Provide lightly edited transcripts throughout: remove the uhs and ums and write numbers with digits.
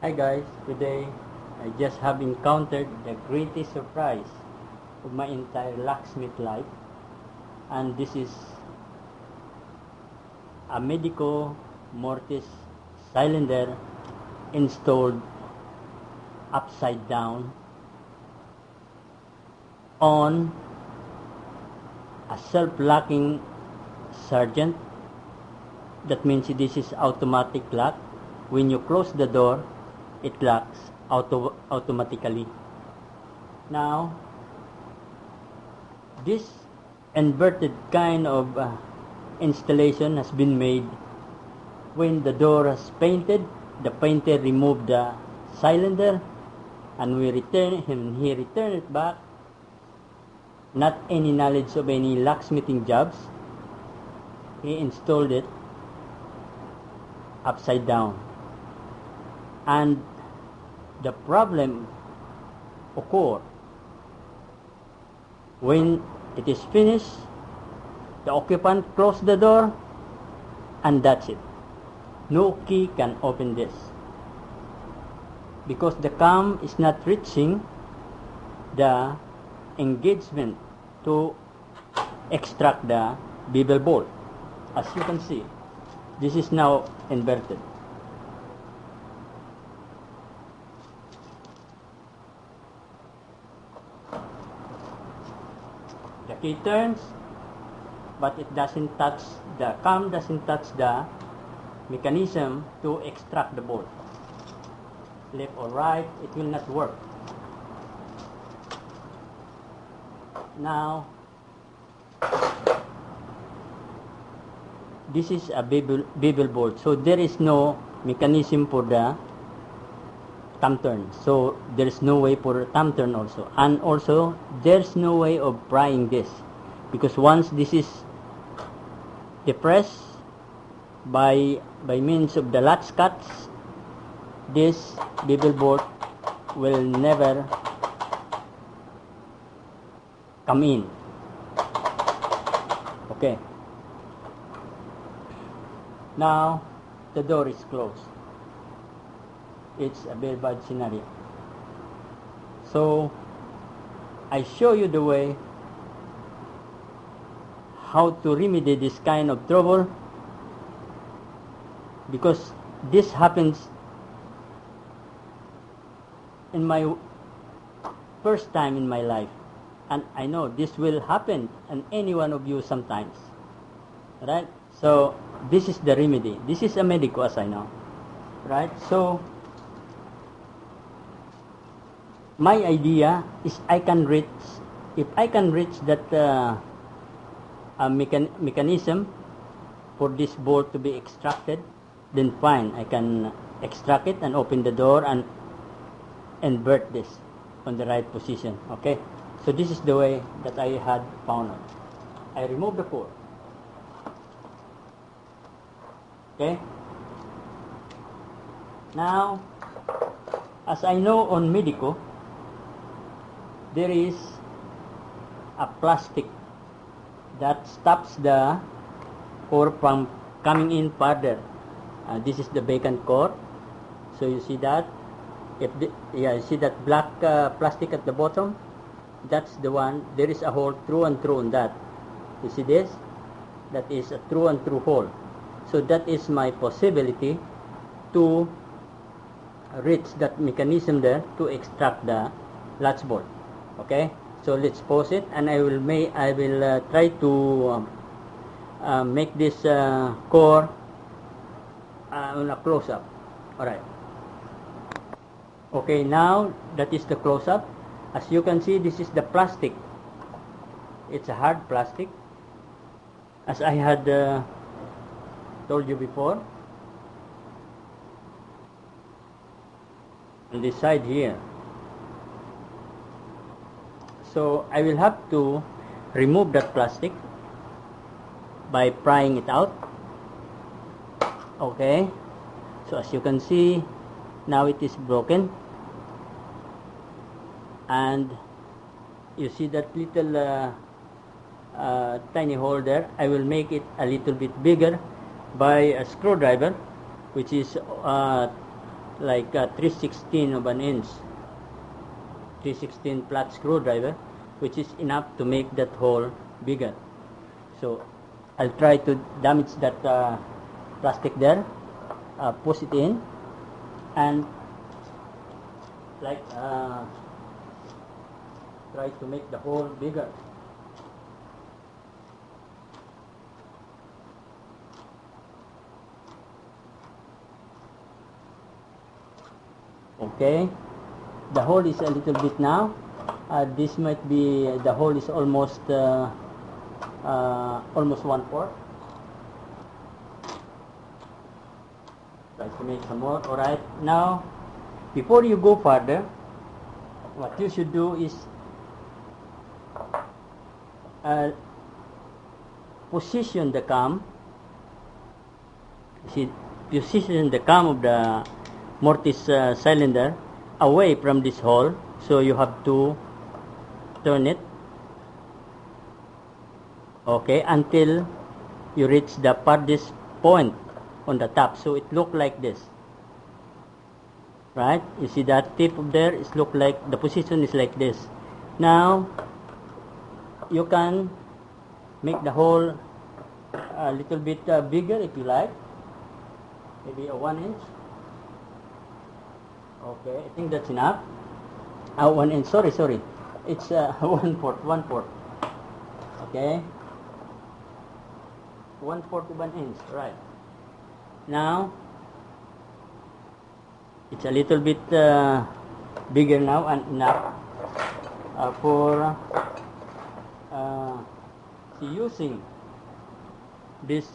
Hi guys, today I just have encountered the greatest surprise of my entire locksmith life, and this is a Medeco Mortise cylinder installed upside down on a self-locking sergeant. That means this is automatic lock. When you close the door, it locks automatically. Now, this inverted kind of installation has been made when the door is painted. The painter removed the cylinder, and he returned it back. Not any knowledge of any locksmithing jobs. He installed it upside down, and the problem occurred when it is finished. The occupant closed the door, and that's it. No key can open this because the cam is not reaching the engagement to extract the bevel bolt. As you can see, this is now inverted. The key turns, but it doesn't touch, the cam doesn't touch the mechanism to extract the bolt. Left or right, it will not work. Now, this is a bevel bolt, so there is no mechanism for the thumb turn. So there is no way for thumb turn also, and also there's no way of prying this, because once this is depressed by means of the latch cuts, this bevel bolt will never come in. Okay. Now the door is closed. It's a very bad scenario. So I show you the way how to remedy this kind of trouble, because this happens in my first time in my life, and I know this will happen in any one of you sometimes, right? So this is the remedy. This is a Medeco, as I know, right? So my idea is if I can reach that mechanism for this bolt to be extracted, then fine, I can extract it and open the door and invert this on the right position. Okay, so this is the way that I had found out. I remove the core. Okay, now as I know on Medeco, there is a plastic that stops the core from coming in further. This is the vacant core. So you see that? You see that black plastic at the bottom? That's the one. There is a hole through and through on that. You see this? That is a through and through hole. So that is my possibility to reach that mechanism there to extract the latch bolt. Okay, so let's pause it, and I will try to make this core on a close-up. All right. Okay, now that is the close-up. As you can see, this is the plastic. It's a hard plastic, as I had told you before. On this side here. So I will have to remove that plastic by prying it out. Okay, so as you can see, now it is broken, and you see that little tiny hole there. I will make it a little bit bigger by a screwdriver, which is like 3/16 of an inch, 3/16 flat screwdriver, which is enough to make that hole bigger. So I'll try to damage that plastic there, push it in, and like try to make the hole bigger. Okay, the hole is a little bit now. This might be, the hole is almost 1/4. Try to make some more. All right, now before you go further, what you should do is position the cam. Position the cam of the Mortise cylinder away from this hole, so you have to turn it, okay, until you reach the farthest point on the top, so it look like this, right? You see that tip up there, it look like the position is like this. Now you can make the hole a little bit bigger if you like, maybe a 1 inch. Okay, I think that's enough. 1 inch, sorry, it's 1/4. Okay, 1/4 of an inch, right? Now it's a little bit bigger now and enough for using this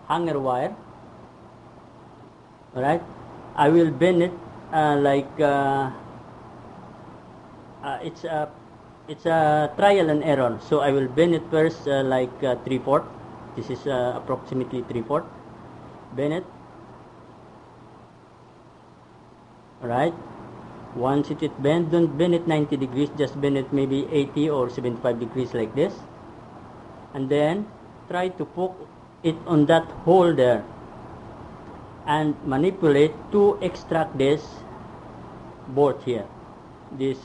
hanger wire. All right, I will bend it like it's a trial and error. So I will bend it first like 3/4. This is approximately 3/4. Bend it. All right. Once it is bent, don't bend it 90 degrees. Just bend it maybe 80 or 75 degrees like this, and then try to poke it on that hole there and manipulate to extract this bolt here, this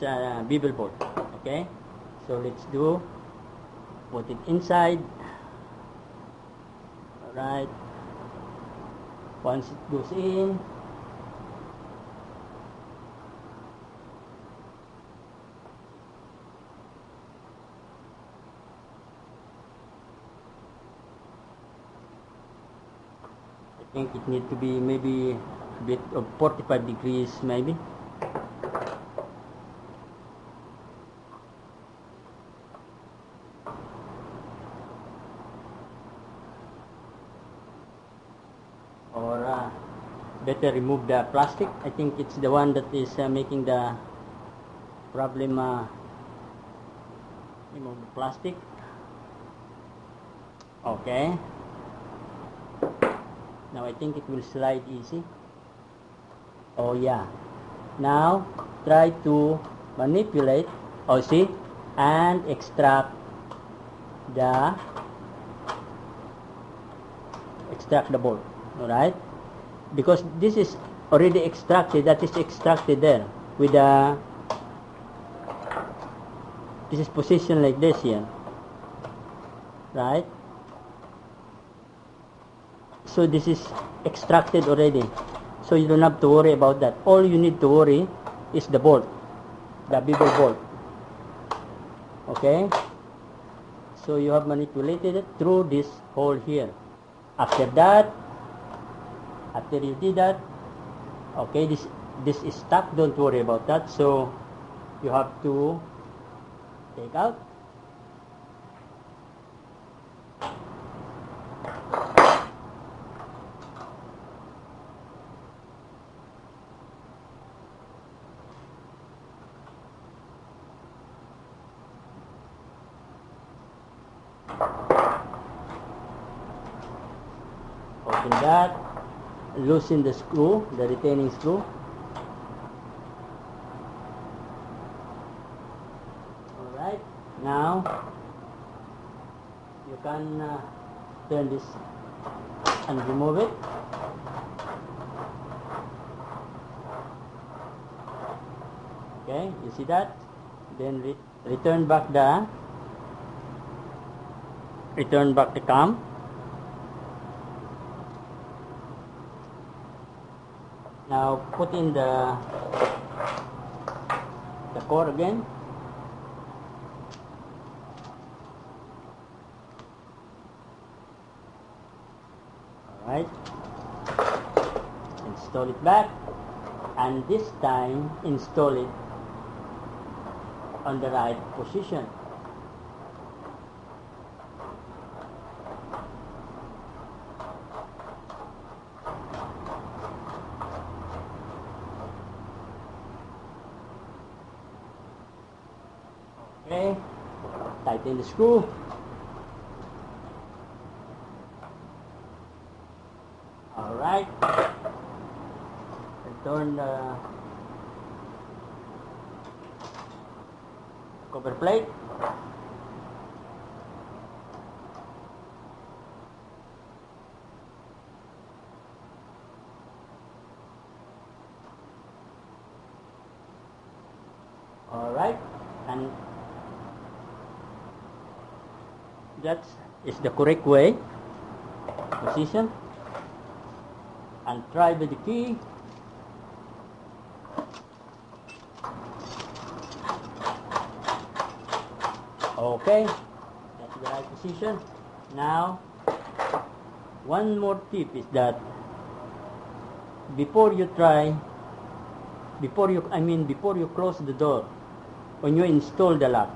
bevel bolt. Okay, so let's do, put it inside. All right, once it goes in, I think it needs to be maybe a bit of 45 degrees maybe. Or better remove the plastic. I think it's the one that is making the problem. Remove the plastic. Okay. Now I think it will slide easy. Oh yeah. Now try to manipulate, oh see, and extract the bolt. Alright, because this is already extracted, that is extracted there with the, this is positioned like this here, right? So this is extracted already, so you don't have to worry about that. All you need to worry is the bolt, the bevel bolt. Okay, so you have manipulated it through this hole here. After you did that, okay, this is stuck, don't worry about that, so you have to take out. Open that, loosen the screw, the retaining screw. Alright, now you can turn this and remove it. Okay, you see that? Then return back the cam. Now put in the core again. Alright. Install it back, and this time install it on the right position. Okay, tighten the screw. Alright, return the cover plate. Alright, and that is the correct way position, and try with the key. Okay, that's the right position. Now, one more tip is that before you close the door, when you install the lock,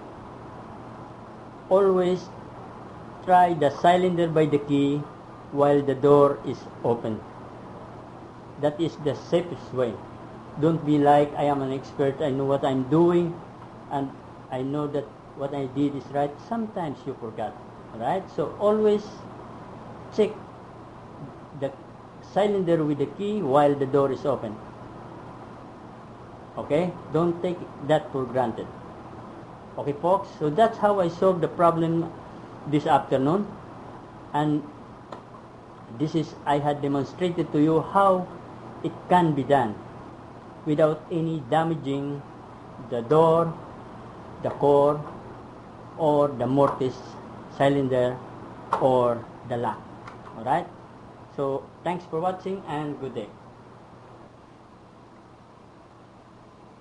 always try the cylinder by the key while the door is open. That is the safest way. Don't be like, I am an expert, I know what I'm doing, and I know that what I did is right. Sometimes you forgot, right? So always check the cylinder with the key while the door is open. Okay? Don't take that for granted. Okay, folks? So that's how I solved the problem this afternoon. And I had demonstrated to you how it can be done without any damaging the door, the core, or the mortise cylinder, or the lock. Alright? So thanks for watching, and good day.